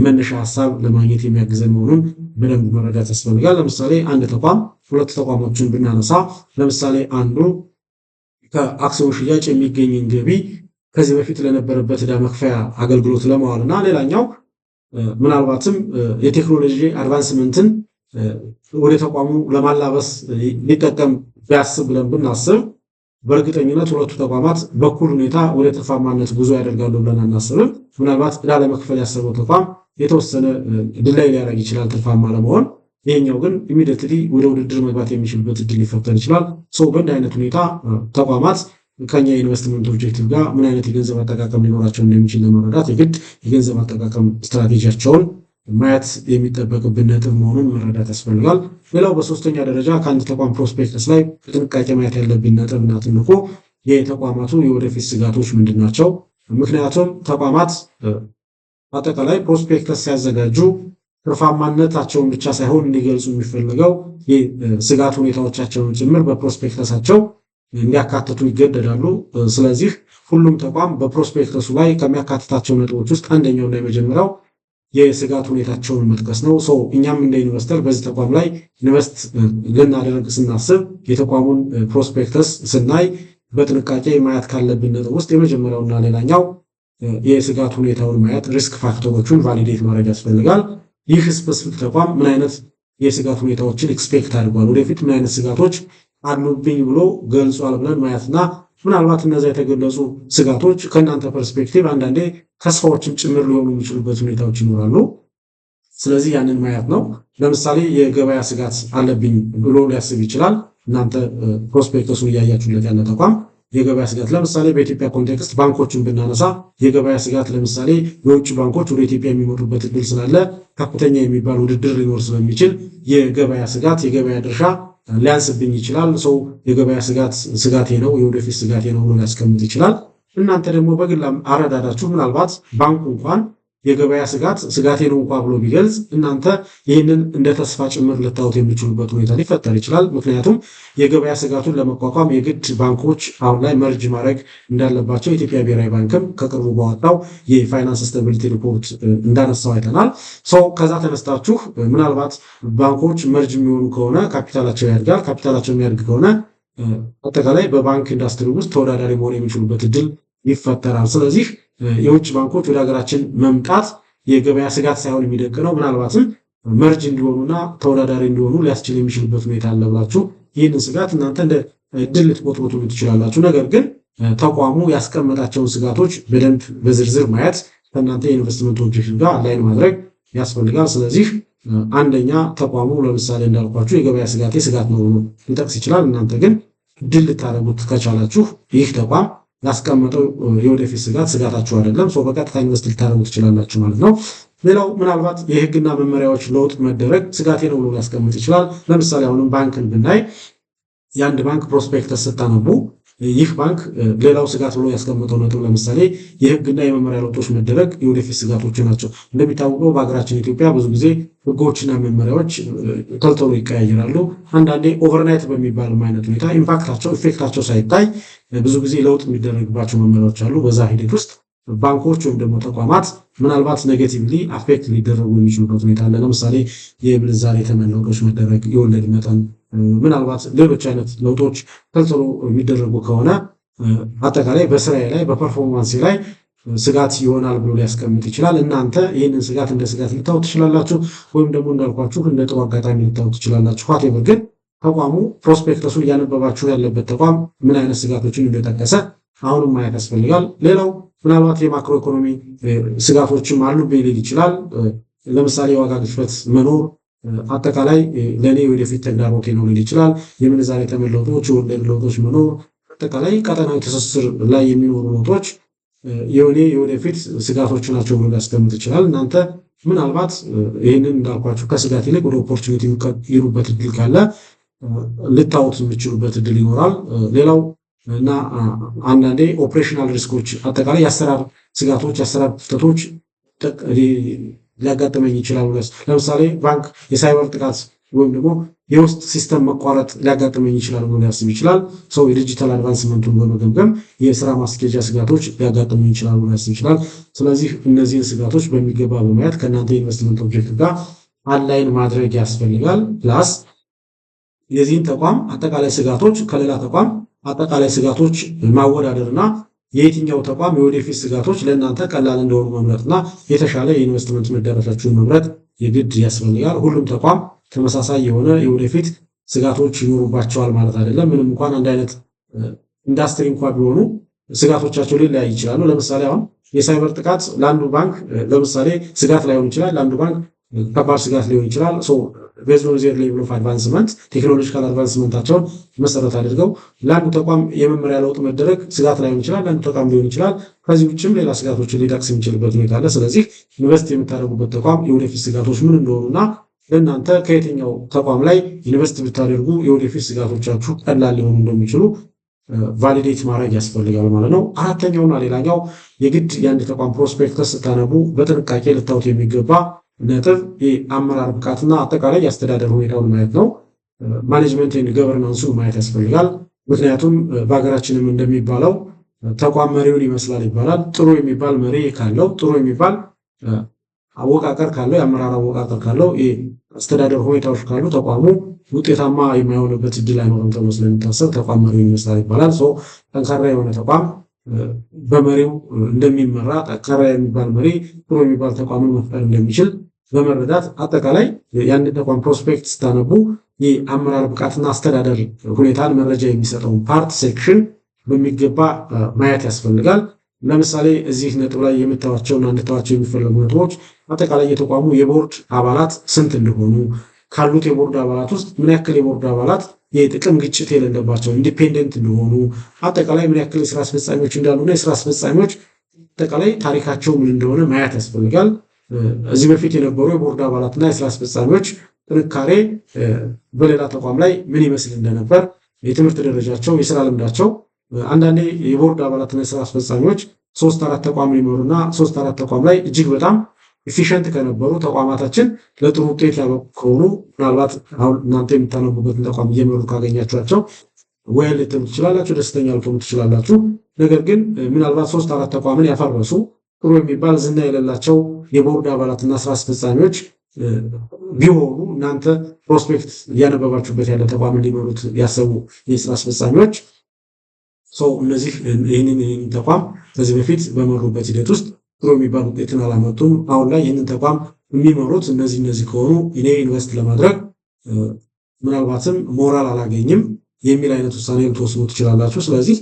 መነሻ ሀሳብ ለማግኘት የሚያግዘን መሆኑን በደንብ መረዳት ያስፈልጋል። ለምሳሌ አንድ ተቋም ሁለት ተቋሞችን ብናነሳ፣ ለምሳሌ አንዱ ከአክሲዮን ሽያጭ የሚገኝን ገቢ ከዚህ በፊት ለነበረበት ዕዳ መክፈያ አገልግሎት ለማዋል እና ሌላኛው ምናልባትም የቴክኖሎጂ አድቫንስመንትን ወደ ተቋሙ ለማላበስ ሊጠቀም ቢያስብ ብለን ብናስብ በእርግጠኝነት ሁለቱ ተቋማት በኩል ሁኔታ ወደ ትርፋማነት ጉዞ ያደርጋሉ ብለን አናስብም። ምናልባት ዕዳ ለመክፈል ያሰበው ተቋም የተወሰነ ድላይ ሊያደርግ ይችላል ትርፋማ ለመሆን። ይሄኛው ግን ኢሚዲየትሊ ወደ ውድድር መግባት የሚችልበት እድል ሊፈጠር ይችላል። በእንዲህ አይነት ሁኔታ ተቋማት ከኛ የኢንቨስትመንት ኦብጀክቲቭ ጋር ምን አይነት የገንዘብ አጠቃቀም ሊኖራቸው እንደሚችል ለመረዳት የግድ የገንዘብ አጠቃቀም ስትራቴጂያቸውን ማየት የሚጠበቅብን ነጥብ መሆኑን መረዳት ያስፈልጋል። ሌላው በሶስተኛ ደረጃ ከአንድ ተቋም ፕሮስፔክተስ ላይ በጥንቃቄ ማየት ያለብን ነጥብና ትልቁ የተቋማቱ የወደፊት ስጋቶች ምንድን ናቸው? ምክንያቱም ተቋማት አጠቃላይ ፕሮስፔክተስ ሲያዘጋጁ ትርፋማነታቸውን ብቻ ሳይሆን እንዲገልጹ የሚፈልገው የስጋት ሁኔታዎቻቸውን ጭምር በፕሮስፔክተሳቸው እንዲያካትቱ ይገደዳሉ። ስለዚህ ሁሉም ተቋም በፕሮስፔክተሱ ላይ ከሚያካትታቸው ነጥቦች ውስጥ አንደኛውና የመጀመሪያው የስጋት ሁኔታቸውን መጥቀስ ነው። እኛም እንደ ኢንቨስተር በዚህ ተቋም ላይ ኢንቨስት ልናደርግ ስናስብ የተቋሙን ፕሮስፔክተስ ስናይ በጥንቃቄ ማየት ካለብን ነጥብ ውስጥ የመጀመሪያውና ሌላኛው የስጋት ሁኔታውን ማየት፣ ሪስክ ፋክተሮቹን ቫሊዴት ማድረግ ያስፈልጋል። ይህ ስፔሲፊክ ተቋም ምን አይነት የስጋት ሁኔታዎችን ኤክስፔክት አድርጓል፣ ወደፊት ምን አይነት ስጋቶች አሉብኝ ብሎ ገልጿል ብለን ማየትና ምናልባት እነዚያ የተገለጹ ስጋቶች ከእናንተ ፐርስፔክቲቭ አንዳንዴ ተስፋዎችን ጭምር ሊሆኑ የሚችሉበት ሁኔታዎች ይኖራሉ። ስለዚህ ያንን ማየት ነው። ለምሳሌ የገበያ ስጋት አለብኝ ብሎ ሊያስብ ይችላል። እናንተ ፕሮስፔክተሱን እያያችሁለት ያለ ተቋም የገበያ ስጋት ለምሳሌ በኢትዮጵያ ኮንቴክስት ባንኮችን ብናነሳ የገበያ ስጋት ለምሳሌ የውጭ ባንኮች ወደ ኢትዮጵያ የሚመጡበት እድል ስላለ ከፍተኛ የሚባል ውድድር ሊኖር ስለሚችል የገበያ ስጋት የገበያ ድርሻ ሊያንስብኝ ይችላል። የገበያ ስጋቴ ነው የወደፊት ስጋቴ ነው ብሎ ሊያስቀምጥ ይችላል። እናንተ ደግሞ በግል አረዳዳችሁ ምናልባት ባንኩ እንኳን የገበያ ስጋቴ ነው እንኳን ብሎ ቢገልጽ እናንተ ይህንን እንደ ተስፋ ጭምር ልታዩት የሚችሉበት ሁኔታ ሊፈጠር ይችላል። ምክንያቱም የገበያ ስጋቱን ለመቋቋም የግድ ባንኮች አሁን ላይ መርጅ ማድረግ እንዳለባቸው የኢትዮጵያ ብሔራዊ ባንክም ከቅርቡ ባወጣው የፋይናንስ ስታቢሊቲ ሪፖርት እንዳነሳው አይተናል። ከዛ ተነስታችሁ ምናልባት ባንኮች መርጅ የሚሆኑ ከሆነ ካፒታላቸው ያድጋል። ካፒታላቸው የሚያድግ ከሆነ አጠቃላይ በባንክ ኢንዱስትሪ ውስጥ ተወዳዳሪ መሆን የሚችሉበት እድል ይፈጠራል። ስለዚህ የውጭ ባንኮች ወደ ሀገራችን መምጣት የገበያ ስጋት ሳይሆን የሚደቅነው ምናልባትም መርጅ እንዲሆኑና ተወዳዳሪ እንዲሆኑ ሊያስችል የሚችልበት ሁኔታ አለ ብላችሁ ይህንን ስጋት እናንተ እንደ እድል ልትቆጥሩት ትችላላችሁ። ነገር ግን ተቋሙ ያስቀመጣቸውን ስጋቶች በደንብ በዝርዝር ማየት ከእናንተ የኢንቨስትመንት ኦብጀክቲቭ ጋር አላይን ማድረግ ያስፈልጋል። ስለዚህ አንደኛ ተቋሙ ለምሳሌ እንዳልኳችሁ የገበያ ስጋት ነው ብሎ ሊጠቅስ ይችላል። እናንተ ግን እድል ልታደርጉት ከቻላችሁ ይህ ተቋም ያስቀመጠው የወደፊት ስጋታችሁ አይደለም፣ በቀጥታ ኢንቨስት ልታደርጉ ትችላላችሁ ማለት ነው። ሌላው ምናልባት የህግና መመሪያዎች ለውጥ መደረግ ስጋቴ ነው ብሎ ሊያስቀምጥ ይችላል። ለምሳሌ አሁንም ባንክን ብናይ የአንድ ባንክ ፕሮስፔክተስ ስታነቡ ይህ ባንክ ሌላው ስጋት ብሎ ያስቀመጠው ነጥብ ለምሳሌ የህግና የመመሪያ ለውጦች መደረግ የወደፊት ስጋቶች ናቸው። እንደሚታወቀው በሀገራችን ኢትዮጵያ ብዙ ጊዜ ህጎችና መመሪያዎች ተልተሎ ይቀያየራሉ። አንዳንዴ ኦቨርናይት በሚባል አይነት ሁኔታ ኢፌክታቸው ሳይታይ ብዙ ጊዜ ለውጥ የሚደረግባቸው መመሪያዎች አሉ። በዛ ሂደት ውስጥ ባንኮች ወይም ደግሞ ተቋማት ምናልባት ኔጌቲቭሊ አፌክት ሊደረጉ የሚችሉበት ሁኔታ አለ። ለምሳሌ የምንዛሬ ተመን ለውጦች መደረግ፣ የወለድ መጠን፣ ምናልባት ሌሎች አይነት ለውጦች ተልተሎ የሚደረጉ ከሆነ አጠቃላይ በስራዬ ላይ በፐርፎርማንስ ላይ ስጋት ይሆናል ብሎ ሊያስቀምጥ ይችላል። እናንተ ይህንን ስጋት እንደ ስጋት ልታዩት ትችላላችሁ፣ ወይም ደግሞ እንዳልኳችሁ እንደ ጥሩ አጋጣሚ ልታዩት ትችላላችሁ። ኋቴቨር ግን ተቋሙ ፕሮስፔክተሱን እያነበባችሁ ያለበት ተቋም ምን አይነት ስጋቶችን እንደጠቀሰ አሁንም ማየት ያስፈልጋል። ሌላው ምናልባት የማክሮ ኢኮኖሚ ስጋቶችም አሉብኝ ሊል ይችላል። ለምሳሌ የዋጋ ግሽበት መኖር አጠቃላይ ለእኔ ወደፊት ተግዳሮቴ ነው ሊል ይችላል። የምንዛሬ ተመን ለውጦች፣ የወለድ ለውጦች መኖር አጠቃላይ ቀጠናዊ ትስስር ላይ የሚኖሩ ለውጦች የወደፊት ስጋቶች ናቸው ብሎ ሊያስቀምጥ ይችላል። እናንተ ምናልባት ይህንን እንዳልኳችሁ ከስጋት ይልቅ ወደ ኦፖርቹኒቲ የሚቀይሩበት እድል ካለ ልታዩት የሚችሉበት እድል ይኖራል። ሌላው እና አንዳንዴ ኦፕሬሽናል ሪስኮች አጠቃላይ የአሰራር ስጋቶች፣ የአሰራር ክፍተቶች ሊያጋጥመኝ ይችላሉ። ለምሳሌ ባንክ የሳይበር ጥቃት ወይም ደግሞ የውስጥ ሲስተም መቋረጥ ሊያጋጥመኝ ይችላል ብሎ ሊያስብ ይችላል። የዲጂታል አድቫንስመንቱን በመገምገም የስራ ማስኬጃ ስጋቶች ሊያጋጥመኝ ይችላል ብሎ ሊያስብ ይችላል። ስለዚህ እነዚህን ስጋቶች በሚገባ በማየት ከእናንተ ኢንቨስትመንት ኦብጀክት ጋር አላይን ማድረግ ያስፈልጋል። ፕላስ የዚህን ተቋም አጠቃላይ ስጋቶች ከሌላ ተቋም አጠቃላይ ስጋቶች ማወዳደርና የየትኛው ተቋም የወደፊት ስጋቶች ለእናንተ ቀላል እንደሆኑ መምረጥና የተሻለ የኢንቨስትመንት መዳረሻችሁን መምረጥ የግድ ያስፈልጋል። ሁሉም ተቋም ተመሳሳይ የሆነ የወደፊት ስጋቶች ይኖሩባቸዋል ማለት አይደለም። ምንም እንኳን አንድ አይነት ኢንዱስትሪ እንኳን ቢሆኑ ስጋቶቻቸው ሊለያይ ይችላሉ። ለምሳሌ አሁን የሳይበር ጥቃት ለአንዱ ባንክ ለምሳሌ ስጋት ላይሆን ይችላል፣ ለአንዱ ባንክ ከባድ ስጋት ሊሆን ይችላል። ቤዝድ ኦን ዜር ሌቭል ኦፍ አድቫንስመንት ቴክኖሎጂካል አድቫንስመንታቸውን መሰረት አድርገው ለአንዱ ተቋም የመመሪያ ለውጥ መደረግ ስጋት ላይሆን ይችላል፣ ለአንዱ ተቋም ሊሆን ይችላል። ከዚህ ውጭም ሌላ ስጋቶችን ሊጠቅስ የሚችልበት ሁኔታ አለ። ስለዚህ ኢንቨስት የምታደርጉበት ተቋም የወደፊት ስጋቶች ምን እንደሆኑና ለእናንተ ከየትኛው ተቋም ላይ ኢንቨስት ብታደርጉ የወደፊት ስጋቶቻችሁ ቀላል ሊሆኑ እንደሚችሉ ቫሊዴት ማድረግ ያስፈልጋል ማለት ነው። አራተኛውና ሌላኛው የግድ የአንድ ተቋም ፕሮስፔክተስ ስታነቡ በጥንቃቄ ልታዩት የሚገባ ነጥብ የአመራር ብቃትና አጠቃላይ የአስተዳደር ሁኔታውን ማየት ነው። ማኔጅመንት ኤንድ ገቨርናንሱ ማየት ያስፈልጋል። ምክንያቱም በሀገራችንም እንደሚባለው ተቋም መሪውን ይመስላል ይባላል። ጥሩ የሚባል መሪ ካለው፣ ጥሩ የሚባል አወቃቀር ካለው፣ የአመራር አወቃቀር ካለው፣ የአስተዳደር ሁኔታዎች ካሉ ተቋሙ ውጤታማ የማይሆንበት እድል አይኖርም ተብሎ ስለሚታሰብ ተቋም መሪውን ይመስላል ይባላል። ጠንካራ የሆነ ተቋም በመሪው እንደሚመራ፣ ጠንካራ የሚባል መሪ ጥሩ የሚባል ተቋምን መፍጠር እንደሚችል በመረዳት አጠቃላይ የአንድ ተቋም ፕሮስፔክት ስታነቡ የአመራር ብቃትና አስተዳደር ሁኔታን መረጃ የሚሰጠውን ፓርት ሴክሽን በሚገባ ማየት ያስፈልጋል። ለምሳሌ እዚህ ነጥብ ላይ የምታዋቸውና እንድታዋቸው የሚፈለጉ ነጥቦች አጠቃላይ የተቋሙ የቦርድ አባላት ስንት እንደሆኑ፣ ካሉት የቦርድ አባላት ውስጥ ምን ያክል የቦርድ አባላት የጥቅም ግጭት የሌለባቸው ኢንዲፔንደንት እንደሆኑ፣ አጠቃላይ ምን ያክል የስራ አስፈጻሚዎች እንዳሉና የስራ አስፈጻሚዎች አጠቃላይ ታሪካቸው ምን እንደሆነ ማየት ያስፈልጋል። እዚህ በፊት የነበሩ የቦርድ አባላትና የስራ አስፈጻሚዎች ጥንካሬ በሌላ ተቋም ላይ ምን ይመስል እንደነበር፣ የትምህርት ደረጃቸው፣ የስራ ልምዳቸው። አንዳንዴ የቦርድ አባላትና የስራ አስፈጻሚዎች 3-4 ተቋም ሊመሩና 3-4 ተቋም ላይ እጅግ በጣም ኤፊሽንት ከነበሩ ተቋማታችን ለጥሩ ውጤት ያበቁ ከሆኑ ምናልባት አሁን እናንተ የምታነቡበትን ተቋም እየመሩ ካገኛችኋቸው ወይ ልትሉ ትችላላችሁ፣ ደስተኛ ልትሆኑ ትችላላችሁ። ነገር ግን ምናልባት 3-4 ተቋምን ያፈረሱ ጥሩ የሚባል ዝና የሌላቸው የቦርድ አባላትና ስራ አስፈጻሚዎች ቢሆኑ እናንተ ፕሮስፔክት እያነበባችሁበት ያለ ተቋም እንዲኖሩት ያሰቡ የስራ አስፈጻሚዎች እነዚህ ይህንን ተቋም ከዚህ በፊት በመሩበት ሂደት ውስጥ ጥሩ የሚባል ውጤትን አላመጡም። አሁን ላይ ይህንን ተቋም የሚመሩት እነዚህ ከሆኑ እኔ ኢንቨስት ለማድረግ ምናልባትም ሞራል አላገኝም የሚል አይነት ውሳኔ ልትወስኑ ትችላላችሁ። ስለዚህ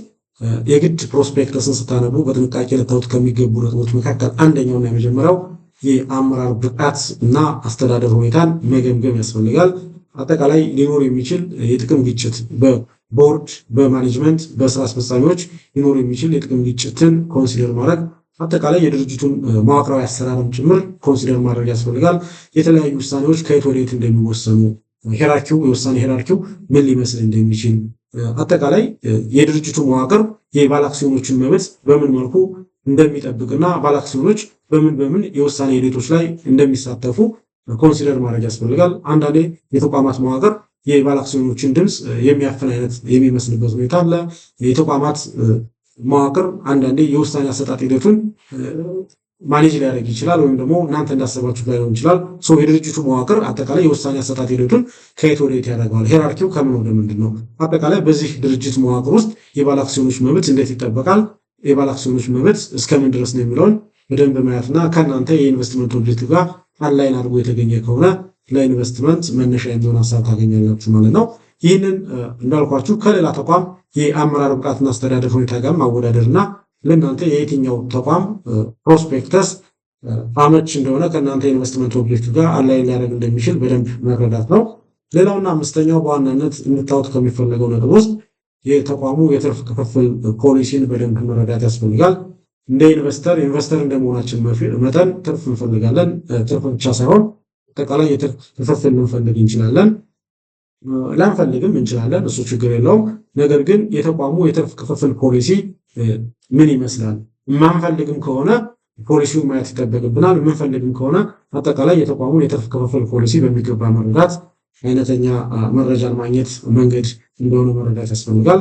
የግድ ፕሮስፔክተስን ስታነቡ በጥንቃቄ ልታዩት ከሚገቡ ነጥቦች መካከል አንደኛውና የመጀመሪያው የአመራር ብቃት እና አስተዳደር ሁኔታን መገምገም ያስፈልጋል። አጠቃላይ ሊኖር የሚችል የጥቅም ግጭት በቦርድ፣ በማኔጅመንት፣ በስራ አስፈጻሚዎች ሊኖር የሚችል የጥቅም ግጭትን ኮንሲደር ማድረግ፣ አጠቃላይ የድርጅቱን መዋቅራዊ አሰራርም ጭምር ኮንሲደር ማድረግ ያስፈልጋል። የተለያዩ ውሳኔዎች ከየት ወደየት እንደሚወሰኑ፣ የውሳኔ ሄራርኪው ምን ሊመስል እንደሚችል፣ አጠቃላይ የድርጅቱ መዋቅር የባለአክሲዮኖችን መብት በምን መልኩ እንደሚጠብቅና ባለአክሲዮኖች በምን የውሳኔ ሂደቶች ላይ እንደሚሳተፉ ኮንሲደር ማድረግ ያስፈልጋል። አንዳንዴ የተቋማት መዋቅር የባለአክሲዮኖችን ድምፅ የሚያፍን አይነት የሚመስልበት ሁኔታ አለ። የተቋማት መዋቅር አንዳንዴ የውሳኔ አሰጣጥ ሂደቱን ማኔጅ ሊያደርግ ይችላል፣ ወይም ደግሞ እናንተ እንዳሰባችሁት ላይሆን ይችላል። የድርጅቱ መዋቅር አጠቃላይ የውሳኔ አሰጣጥ ሂደቱን ከየት ወደ የት ያደርገዋል፣ ሄራርኪው ከምን ወደ ምንድን ነው፣ አጠቃላይ በዚህ ድርጅት መዋቅር ውስጥ የባለአክሲዮኖች መብት እንዴት ይጠበቃል፣ የባለአክሲዮኖች መብት እስከምን ድረስ ነው የሚለውን በደንብ ማየትና ከእናንተ የኢንቨስትመንት ኦብጀክቲቭ ጋር አንላይን አድርጎ የተገኘ ከሆነ ለኢንቨስትመንት መነሻ የሚሆን ሀሳብ ታገኛላችሁ ማለት ነው። ይህንን እንዳልኳችሁ ከሌላ ተቋም የአመራር ብቃትና አስተዳደር ሁኔታ ጋር ማወዳደርና ለእናንተ የየትኛው ተቋም ፕሮስፔክተስ አመች እንደሆነ ከእናንተ የኢንቨስትመንት ኦብጀክቲቭ ጋር አንላይን ሊያደርግ እንደሚችል በደንብ መረዳት ነው። ሌላውና አምስተኛው በዋናነት እንድታዩት ከሚፈለገው ነጥብ ውስጥ የተቋሙ የትርፍ ክፍፍል ፖሊሲን በደንብ መረዳት ያስፈልጋል። እንደ ኢንቨስተር እንደመሆናችን መጠን ትርፍ እንፈልጋለን። ትርፍ ብቻ ሳይሆን አጠቃላይ የትርፍ ክፍፍል ልንፈልግ እንችላለን፣ ላንፈልግም እንችላለን። እሱ ችግር የለውም። ነገር ግን የተቋሙ የትርፍ ክፍፍል ፖሊሲ ምን ይመስላል? የማንፈልግም ከሆነ ፖሊሲውን ማየት ይጠበቅብናል። የምንፈልግም ከሆነ አጠቃላይ የተቋሙን የትርፍ ክፍፍል ፖሊሲ በሚገባ መረዳት አይነተኛ መረጃን ማግኘት መንገድ እንደሆነ መረዳት ያስፈልጋል።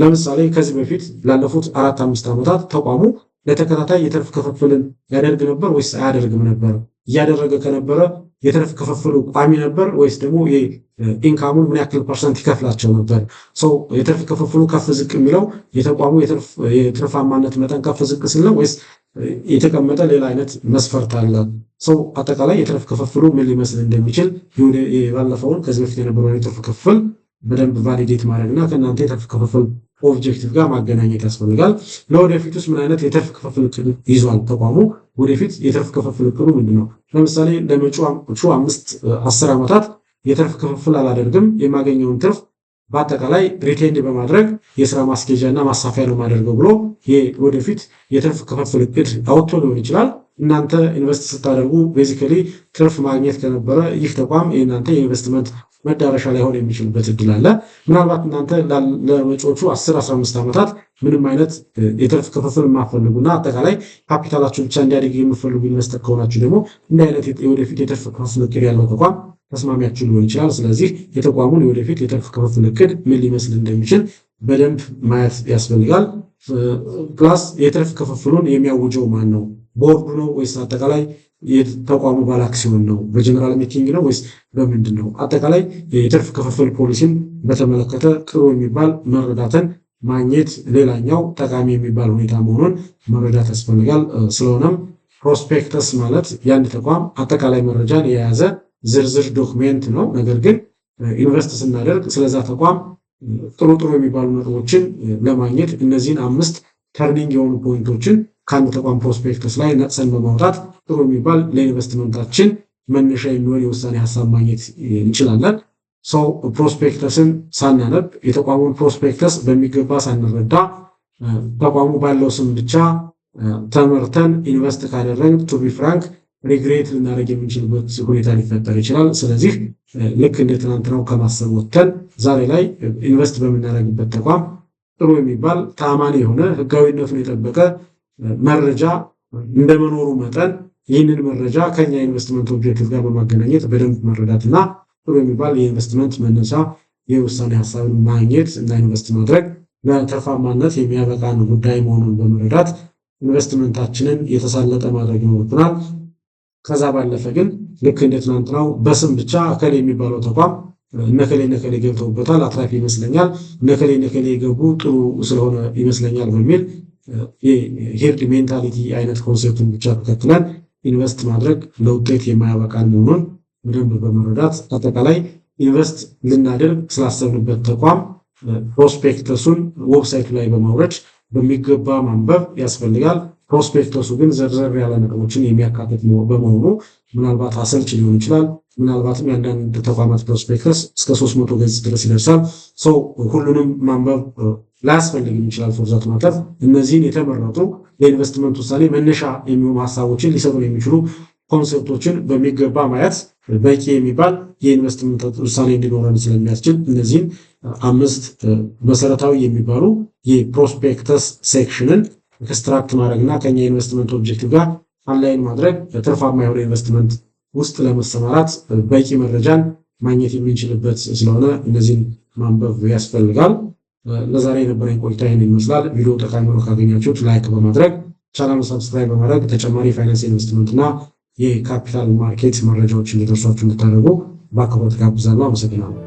ለምሳሌ ከዚህ በፊት ላለፉት 4-5 ዓመታት ተቋሙ ለተከታታይ የትርፍ ክፍፍልን ያደርግ ነበር ወይስ አያደርግም ነበር? እያደረገ ከነበረ የትርፍ ክፍፍሉ ቋሚ ነበር ወይስ ደግሞ ኢንካሙን ምን ያክል ፐርሰንት ይከፍላቸው ነበር? የትርፍ ክፍፍሉ ከፍ ዝቅ የሚለው የተቋሙ የትርፋማነት መጠን ከፍ ዝቅ ሲል ነው ወይስ የተቀመጠ ሌላ አይነት መስፈርት አለ? አጠቃላይ የትርፍ ክፍፍሉ ምን ሊመስል እንደሚችል ባለፈውን ከዚህ በፊት የነበረውን የትርፍ ክፍል በደንብ ቫሊዴት ማድረግና ከእናንተ የትርፍ ክፍፍል ኦብጀክቲቭ ጋር ማገናኘት ያስፈልጋል። ለወደፊት ውስጥ ምን አይነት የትርፍ ክፍፍል እቅድ ይዟል ተቋሙ? ወደፊት የትርፍ ክፍፍል እቅዱ ምንድነው? ለምሳሌ ለመጪው 5-10 ዓመታት የትርፍ ክፍፍል አላደርግም፣ የማገኘውን ትርፍ በአጠቃላይ ሪቴንድ በማድረግ የስራ ማስኬጃ እና ማሳፊያ ነው ማደርገው ብሎ ወደፊት የትርፍ ክፍፍል እቅድ አውጥቶ ሊሆን ይችላል። እናንተ ኢንቨስት ስታደርጉ ቤዚካሊ ትርፍ ማግኘት ከነበረ ይህ ተቋም የእናንተ የኢንቨስትመንት መዳረሻ ላይሆን የሚችልበት እድል አለ። ምናልባት እናንተ ለመጪዎቹ 10-15 ዓመታት ምንም አይነት የትርፍ ክፍፍል የማፈልጉና አጠቃላይ ካፒታላችሁ ብቻ እንዲያድግ የምፈልጉ ኢንቨስተር ከሆናችሁ ደግሞ እንዲህ አይነት የወደፊት የትርፍ ክፍፍል እቅድ ያለው ተቋም ተስማሚያችሁ ሊሆን ይችላል። ስለዚህ የተቋሙን የወደፊት የትርፍ ክፍፍል እቅድ ምን ሊመስል እንደሚችል በደንብ ማየት ያስፈልጋል። ፕላስ የትርፍ ክፍፍሉን የሚያውጀው ማን ነው? ቦርዱ ነው ወይስ አጠቃላይ የተቋሙ ባለ አክሲዮን ነው? በጀነራል ሚቲንግ ነው ወይስ በምንድን ነው? አጠቃላይ የትርፍ ክፍፍል ፖሊሲን በተመለከተ ጥሩ የሚባል መረዳትን ማግኘት ሌላኛው ጠቃሚ የሚባል ሁኔታ መሆኑን መረዳት ያስፈልጋል። ስለሆነም ፕሮስፔክተስ ማለት የአንድ ተቋም አጠቃላይ መረጃን የያዘ ዝርዝር ዶክሜንት ነው። ነገር ግን ኢንቨስት ስናደርግ ስለዛ ተቋም ጥሩ የሚባሉ ነጥቦችን ለማግኘት እነዚህን 5 ተርኒንግ የሆኑ ፖይንቶችን ከአንድ ተቋም ፕሮስፔክተስ ላይ ነቅሰን በማውጣት ጥሩ የሚባል ለኢንቨስትመንታችን መነሻ የሚሆን የውሳኔ ሀሳብ ማግኘት እንችላለን። ሰው ፕሮስፔክተስን ሳናነብ የተቋሙን ፕሮስፔክተስ በሚገባ ሳንረዳ ተቋሙ ባለው ስም ብቻ ተመርተን ኢንቨስት ካደረግን ቱ ቢ ፍራንክ ሪግሬት ልናደርግ የምንችልበት ሁኔታ ሊፈጠር ይችላል። ስለዚህ ልክ እንደ ትናንትናው ከማሰብ ወጥተን ዛሬ ላይ ኢንቨስት በምናደርግበት ተቋም ጥሩ የሚባል ተአማኒ የሆነ ህጋዊነቱን የጠበቀ መረጃ እንደመኖሩ መጠን ይህንን መረጃ ከኛ ኢንቨስትመንት ኦብጀክቲቭ ጋር በማገናኘት በደንብ መረዳትና ጥሩ የሚባል የኢንቨስትመንት መነሻ የውሳኔ ሀሳብን ማግኘት እና ኢንቨስት ማድረግ ለትርፋማነት የሚያበቃን ጉዳይ መሆኑን በመረዳት ኢንቨስትመንታችንን የተሳለጠ ማድረግ ይኖርብናል። ከዛ ባለፈ ግን ልክ እንደ ትናንትናው በስም ብቻ እከሌ የሚባለው ተቋም እነከሌ ገብተውበታል አትራፊ ይመስለኛል፣ እነከሌ የገቡ ጥሩ ስለሆነ ይመስለኛል በሚል ሄርድ ሜንታሊቲ አይነት ኮንሴፕትን ብቻ ተከትለን ኢንቨስት ማድረግ ለውጤት የማያበቃን መሆኑን በደንብ በመረዳት አጠቃላይ ኢንቨስት ልናደርግ ስላሰብንበት ተቋም ፕሮስፔክተሱን ዌብሳይቱ ላይ በማውረድ በሚገባ ማንበብ ያስፈልጋል። ፕሮስፔክተሱ ግን ዘርዘር ያለ ነጥቦችን የሚያካትት በመሆኑ ምናልባት አሰልች ሊሆን ይችላል። ምናልባትም የአንዳንድ ተቋማት ፕሮስፔክተስ እስከ 300 ገጽ ድረስ ይደርሳል። ሰው ሁሉንም ማንበብ ላያስፈልግም ይችላል። ፎርዛት ማተር እነዚህን የተመረጡ ለኢንቨስትመንት ውሳኔ መነሻ የሚሆኑ ሀሳቦችን ሊሰጡ የሚችሉ ኮንሴፕቶችን በሚገባ ማየት በቂ የሚባል የኢንቨስትመንት ውሳኔ እንዲኖረን ስለሚያስችል እነዚህን 5 መሰረታዊ የሚባሉ የፕሮስፔክተስ ሴክሽንን ኤክስትራክት ማድረግና ከኛ ኢንቨስትመንት ኦብጀክቲቭ ጋር አንላይን ማድረግ ትርፋማ የሆነ ኢንቨስትመንት ውስጥ ለመሰማራት በቂ መረጃን ማግኘት የምንችልበት ስለሆነ እነዚህን ማንበብ ያስፈልጋል። ለዛሬ የነበረኝ ቆይታ ይህን ይመስላል። ቪዲዮ ጠቃሚ ሆኖ ካገኛችሁት ላይክ በማድረግ ቻናሉን ሰብስክራይብ በማድረግ ተጨማሪ ፋይናንስ ኢንቨስትመንት እና የካፒታል ማርኬት መረጃዎችን እንዲደርሷችሁ እንድታደርጉ በአክብሮት ጋብዛለሁ። አመሰግናለሁ።